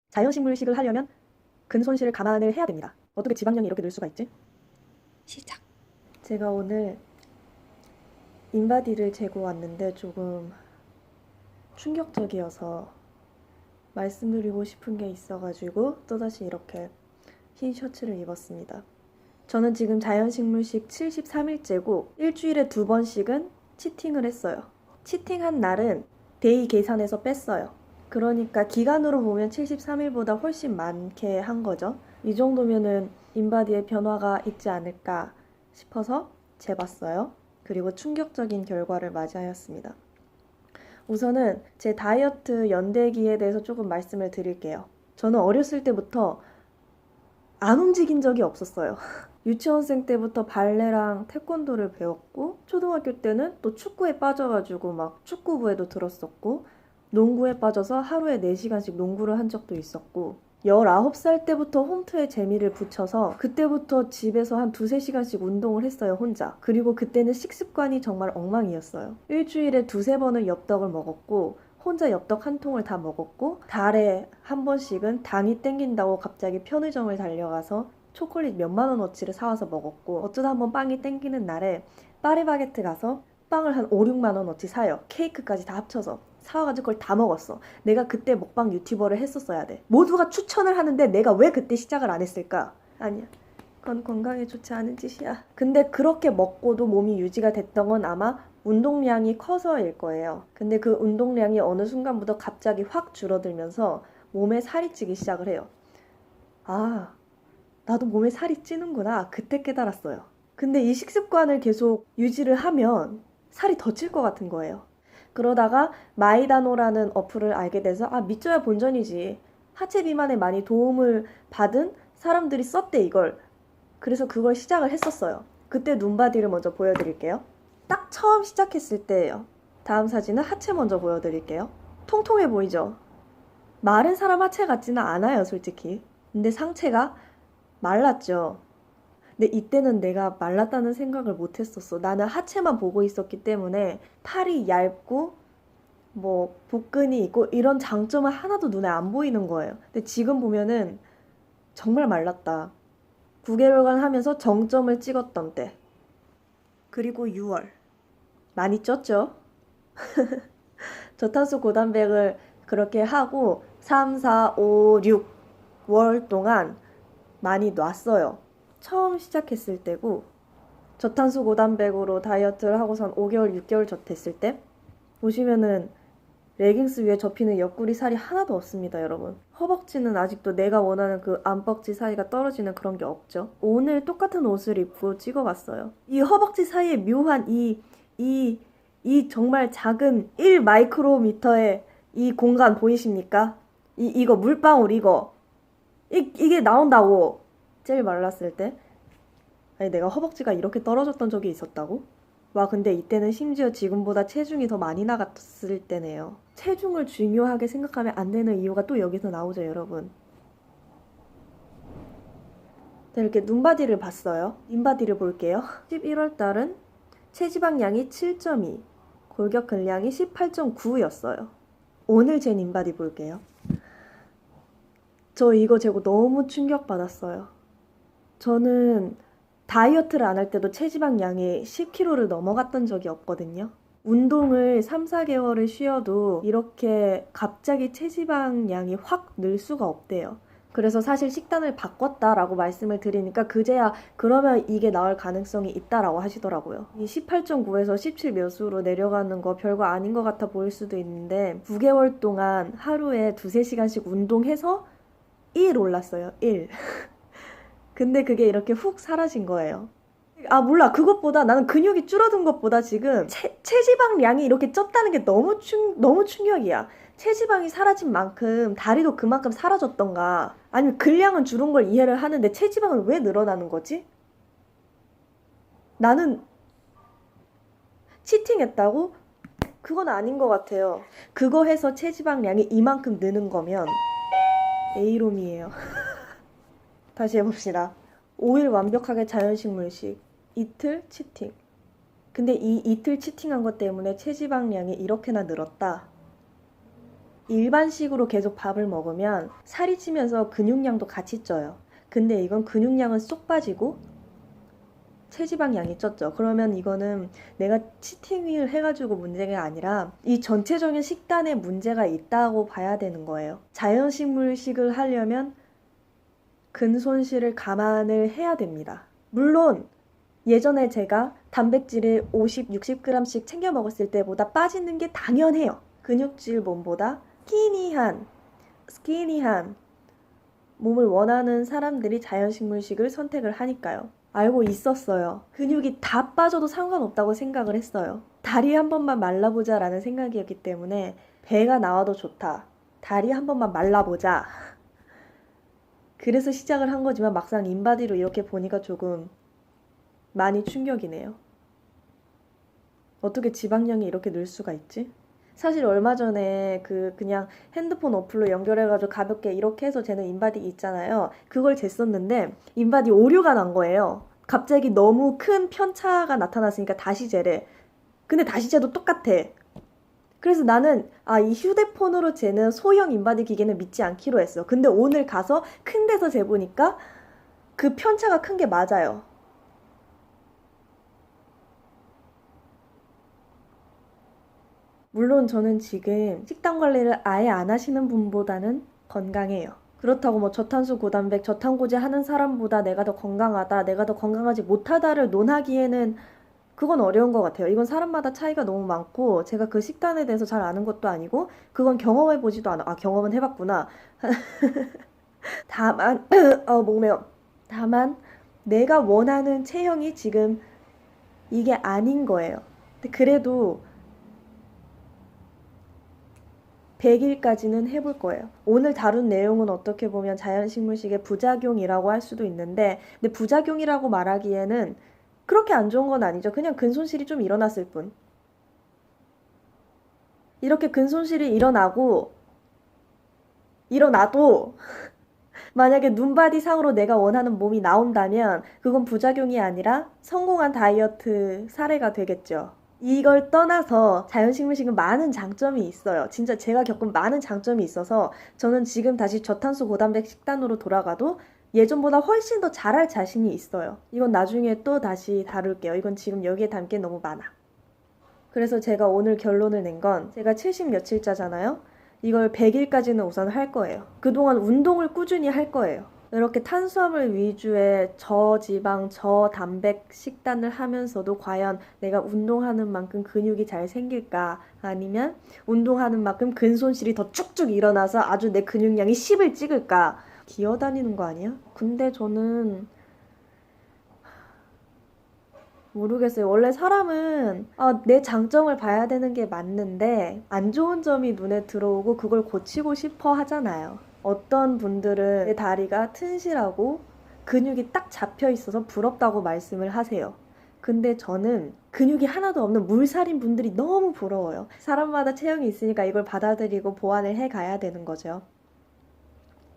자연식물식을 하려면 근손실을 감안을 해야 됩니다. 어떻게 지방량이 이렇게 늘 수가 있지? 시작. 제가 오늘 인바디를 재고 왔는데 조금 충격적이어서 말씀드리고 싶은 게 있어가지고 또다시 이렇게 흰 셔츠를 입었습니다. 저는 지금 자연식물식 73일째고 일주일에 2번씩은 치팅을 했어요. 치팅한 날은 데이 계산해서 뺐어요. 그러니까 기간으로 보면 73일보다 훨씬 많게 한 거죠. 이 정도면은 인바디에 변화가 있지 않을까 싶어서 재봤어요. 그리고 충격적인 결과를 맞이하였습니다. 우선은 제 다이어트 연대기에 대해서 조금 말씀을 드릴게요. 저는 어렸을 때부터 안 움직인 적이 없었어요. 유치원생 때부터 발레랑 태권도를 배웠고 초등학교 때는 또 축구에 빠져가지고 막 축구부에도 들었었고 농구에 빠져서 하루에 4시간씩 농구를 한 적도 있었고 19살 때부터 홈트에 재미를 붙여서 그때부터 집에서 한 2-3시간씩 운동을 했어요, 혼자. 그리고 그때는 식습관이 정말 엉망이었어요. 일주일에 2-3번은 엽떡을 먹었고 혼자 엽떡 한 통을 다 먹었고 달에 한 번씩은 당이 땡긴다고 갑자기 편의점을 달려가서 초콜릿 몇만 원어치를 사와서 먹었고 어쩌다 한번 빵이 땡기는 날에 파리바게트 가서 빵을 한 5-6만 원어치 사요. 케이크까지 다 합쳐서. 사와가지고 그걸 다 먹었어. 내가 그때 먹방 유튜버를 했었어야 돼. 모두가 추천을 하는데 내가 왜 그때 시작을 안 했을까? 아니야. 그건 건강에 좋지 않은 짓이야. 근데 그렇게 먹고도 몸이 유지가 됐던 건 아마 운동량이 커서일 거예요. 근데 그 운동량이 어느 순간부터 갑자기 확 줄어들면서 몸에 살이 찌기 시작을 해요. 아, 나도 몸에 살이 찌는구나. 그때 깨달았어요. 근데 이 식습관을 계속 유지를 하면 살이 더 찔 것 같은 거예요. 그러다가 마이다노라는 어플을 알게 돼서 믿져야 본전이지. 하체 비만에 많이 도움을 받은 사람들이 썼대 이걸. 그래서 그걸 시작을 했었어요. 그때 눈바디를 먼저 보여드릴게요. 딱 처음 시작했을 때예요. 다음 사진은 하체 먼저 보여드릴게요. 통통해 보이죠? 마른 사람 하체 같지는 않아요, 솔직히. 근데 상체가 말랐죠. 근데 이때는 내가 말랐다는 생각을 못했었어. 나는 하체만 보고 있었기 때문에 팔이 얇고 뭐 복근이 있고 이런 장점은 하나도 눈에 안 보이는 거예요. 근데 지금 보면은 정말 말랐다. 9개월간 하면서 정점을 찍었던 때. 그리고 6월. 많이 쪘죠? 저탄수 고단백을 그렇게 하고 3, 4, 5, 6월 동안 많이 놨어요. 처음 시작했을 때고 저탄수 고단백으로 다이어트를 하고선 5개월, 6개월 됐을 때 보시면은 레깅스 위에 접히는 옆구리 살이 하나도 없습니다, 여러분. 허벅지는 아직도 내가 원하는 그 안벅지 사이가 떨어지는 그런 게 없죠. 오늘 똑같은 옷을 입고 찍어봤어요. 이 허벅지 사이에 묘한 이 정말 작은 1 마이크로미터의 이 공간 보이십니까? 이거 물방울 이게 나온다고. 제일 말랐을 때. 아니 내가 허벅지가 이렇게 떨어졌던 적이 있었다고? 와 근데 이때는 심지어 지금보다 체중이 더 많이 나갔을 때네요. 체중을 중요하게 생각하면 안 되는 이유가 또 여기서 나오죠, 여러분. 자, 이렇게 눈바디를 봤어요. 인바디를 볼게요. 11월 달은 체지방량이 7.2, 골격 근량이 18.9였어요. 오늘 제 인바디 볼게요. 저 이거 재고 너무 충격받았어요. 저는 다이어트를 안 할 때도 체지방량이 10kg를 넘어갔던 적이 없거든요. 운동을 3-4개월을 쉬어도 이렇게 갑자기 체지방량이 확 늘 수가 없대요. 그래서 사실 식단을 바꿨다라고 말씀을 드리니까 그제야 그러면 이게 나을 가능성이 있다라고 하시더라고요. 이 18.9에서 17 몇으로 내려가는 거 별거 아닌 것 같아 보일 수도 있는데 9개월 동안 하루에 2-3시간씩 운동해서 1 올랐어요. 1. 근데 그게 이렇게 훅 사라진 거예요. 몰라. 그것보다 나는 근육이 줄어든 것보다 지금 체지방량이 이렇게 쪘다는 게 너무 충격이야. 체지방이 사라진 만큼 다리도 그만큼 사라졌던가 아니면 근량은 줄은 걸 이해를 하는데 체지방은 왜 늘어나는 거지? 나는 치팅했다고? 그건 아닌 것 같아요. 그거 해서 체지방량이 이만큼 느는 거면 A롬이에요. 다시 해봅시다. 5일 완벽하게 자연식물식, 이틀 치팅. 근데 이 이틀 치팅한 것 때문에 체지방량이 이렇게나 늘었다. 일반식으로 계속 밥을 먹으면 살이 찌면서 근육량도 같이 쪄요. 근데 이건 근육량은 쏙 빠지고 체지방량이 쪘죠. 그러면 이거는 내가 치팅을 해가지고 문제가 아니라 이 전체적인 식단에 문제가 있다고 봐야 되는 거예요. 자연식물식을 하려면 근손실을 감안을 해야 됩니다. 물론 예전에 제가 단백질을 50, 60g씩 챙겨 먹었을 때보다 빠지는 게 당연해요. 근육질 몸보다 스키니한 몸을 원하는 사람들이 자연식물식을 선택을 하니까요. 알고 있었어요. 근육이 다 빠져도 상관없다고 생각을 했어요. 다리 한 번만 말라보자 라는 생각이었기 때문에 배가 나와도 좋다. 다리 한 번만 말라보자. 그래서 시작을 한 거지만 막상 인바디로 이렇게 보니까 조금 많이 충격이네요. 어떻게 지방량이 이렇게 늘 수가 있지? 사실 얼마 전에 그냥 핸드폰 어플로 연결해가지고 가볍게 이렇게 해서 재는 인바디 있잖아요. 그걸 쟀었는데 인바디 오류가 난 거예요. 갑자기 너무 큰 편차가 나타났으니까 다시 재래. 근데 다시 재도 똑같아. 그래서 나는 이 휴대폰으로 재는 소형 인바디 기계는 믿지 않기로 했어. 근데 오늘 가서 큰 데서 재보니까 그 편차가 큰 게 맞아요. 물론 저는 지금 식단 관리를 아예 안 하시는 분보다는 건강해요. 그렇다고 뭐 저탄수 고단백, 저탄고지 하는 사람보다 내가 더 건강하다, 내가 더 건강하지 못하다를 논하기에는 그건 어려운 것 같아요. 이건 사람마다 차이가 너무 많고 제가 그 식단에 대해서 잘 아는 것도 아니고 그건 경험해보지도 않아. 경험은 해봤구나. 다만 목매워. 다만 내가 원하는 체형이 지금 이게 아닌 거예요. 근데 그래도 100일까지는 해볼 거예요. 오늘 다룬 내용은 어떻게 보면 자연식물식의 부작용이라고 할 수도 있는데 근데 부작용이라고 말하기에는 그렇게 안 좋은 건 아니죠. 그냥 근손실이 좀 일어났을 뿐. 이렇게 근손실이 일어나도 만약에 눈바디 상으로 내가 원하는 몸이 나온다면 그건 부작용이 아니라 성공한 다이어트 사례가 되겠죠. 이걸 떠나서 자연식물식은 많은 장점이 있어요. 진짜 제가 겪은 많은 장점이 있어서 저는 지금 다시 저탄수 고단백 식단으로 돌아가도 예전보다 훨씬 더 잘할 자신이 있어요. 이건 나중에 또 다시 다룰게요. 이건 지금 여기에 담기엔 너무 많아. 그래서 제가 오늘 결론을 낸 건 제가 70 며칠자잖아요. 이걸 100일까지는 우선 할 거예요. 그동안 운동을 꾸준히 할 거예요. 이렇게 탄수화물 위주의 저지방, 저단백 식단을 하면서도 과연 내가 운동하는 만큼 근육이 잘 생길까? 아니면 운동하는 만큼 근손실이 더 쭉쭉 일어나서 아주 내 근육량이 10을 찍을까? 기어다니는 거 아니야? 근데 저는 모르겠어요. 원래 사람은 내 장점을 봐야 되는 게 맞는데 안 좋은 점이 눈에 들어오고 그걸 고치고 싶어 하잖아요. 어떤 분들은 내 다리가 튼실하고 근육이 딱 잡혀 있어서 부럽다고 말씀을 하세요. 근데 저는 근육이 하나도 없는 물살인 분들이 너무 부러워요. 사람마다 체형이 있으니까 이걸 받아들이고 보완을 해가야 되는 거죠.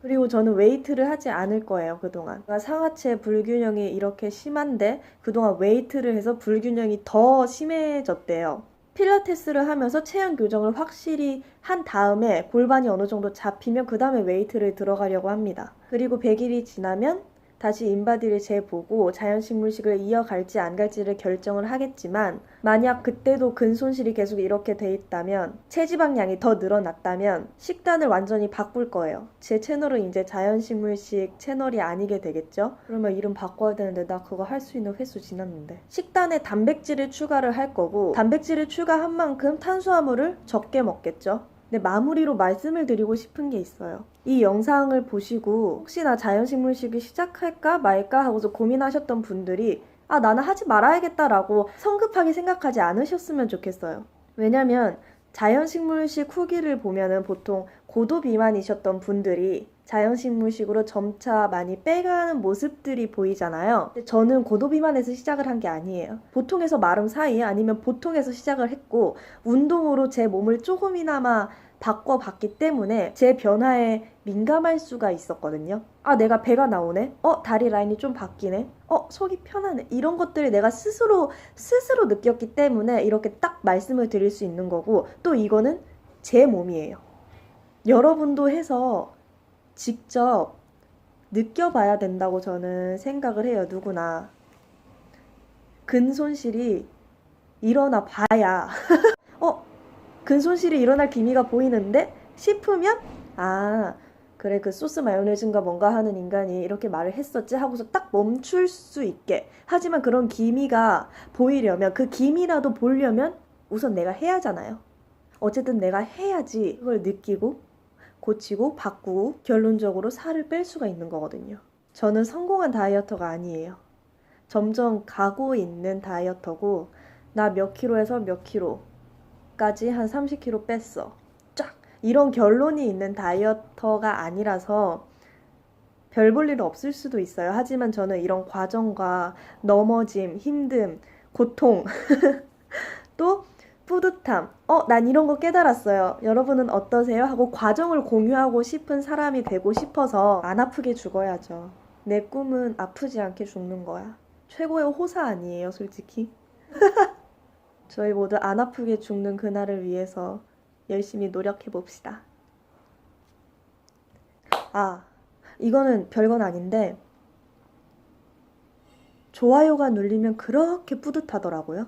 그리고 저는 웨이트를 하지 않을 거예요, 그동안. 상하체 불균형이 이렇게 심한데 그동안 웨이트를 해서 불균형이 더 심해졌대요. 필라테스를 하면서 체형 교정을 확실히 한 다음에 골반이 어느 정도 잡히면 그 다음에 웨이트를 들어가려고 합니다. 그리고 100일이 지나면 다시 인바디를 재보고 자연식물식을 이어갈지 안 갈지를 결정을 하겠지만 만약 그때도 근손실이 계속 이렇게 돼 있다면 체지방량이 더 늘어났다면 식단을 완전히 바꿀 거예요. 제 채널은 이제 자연식물식 채널이 아니게 되겠죠? 그러면 이름 바꿔야 되는데 나 그거 할 수 있는 횟수 지났는데 식단에 단백질을 추가를 할 거고 단백질을 추가한 만큼 탄수화물을 적게 먹겠죠? 근데 마무리로 말씀을 드리고 싶은 게 있어요. 이 영상을 보시고 혹시나 자연식물식을 시작할까 말까 하고서 고민하셨던 분들이 나는 하지 말아야겠다라고 성급하게 생각하지 않으셨으면 좋겠어요. 왜냐면 자연식물식 후기를 보면은 보통 고도 비만이셨던 분들이 자연식물식으로 점차 많이 빼가는 모습들이 보이잖아요. 근데 저는 고도 비만에서 시작을 한 게 아니에요. 보통에서 마름 사이 아니면 보통에서 시작을 했고 운동으로 제 몸을 조금이나마 바꿔봤기 때문에 제 변화에 민감할 수가 있었거든요. 내가 배가 나오네? 다리 라인이 좀 바뀌네? 속이 편하네? 이런 것들을 내가 스스로 느꼈기 때문에 이렇게 딱 말씀을 드릴 수 있는 거고 또 이거는 제 몸이에요. 여러분도 해서 직접 느껴봐야 된다고 저는 생각을 해요. 누구나. 근손실이 일어나 봐야 근손실이 일어날 기미가 보이는데 싶으면 그래 그 소스 마요네즈인가 뭔가 하는 인간이 이렇게 말을 했었지 하고서 딱 멈출 수 있게. 하지만 그런 기미가 보이려면 그 기미라도 보려면 우선 내가 해야 하잖아요. 어쨌든 내가 해야지 그걸 느끼고 고치고 바꾸고 결론적으로 살을 뺄 수가 있는 거거든요. 저는 성공한 다이어터가 아니에요. 점점 가고 있는 다이어터고 나 몇 킬로에서 몇 킬로까지 한 30킬로 뺐어. 쫙! 이런 결론이 있는 다이어터가 아니라서 별 볼 일 없을 수도 있어요. 하지만 저는 이런 과정과 넘어짐, 힘듦, 고통 또 뿌듯함. 난 이런 거 깨달았어요. 여러분은 어떠세요? 하고 과정을 공유하고 싶은 사람이 되고 싶어서 안 아프게 죽어야죠. 내 꿈은 아프지 않게 죽는 거야. 최고의 호사 아니에요, 솔직히? 저희 모두 안 아프게 죽는 그날을 위해서 열심히 노력해 봅시다. 이거는 별건 아닌데 좋아요가 눌리면 그렇게 뿌듯하더라고요.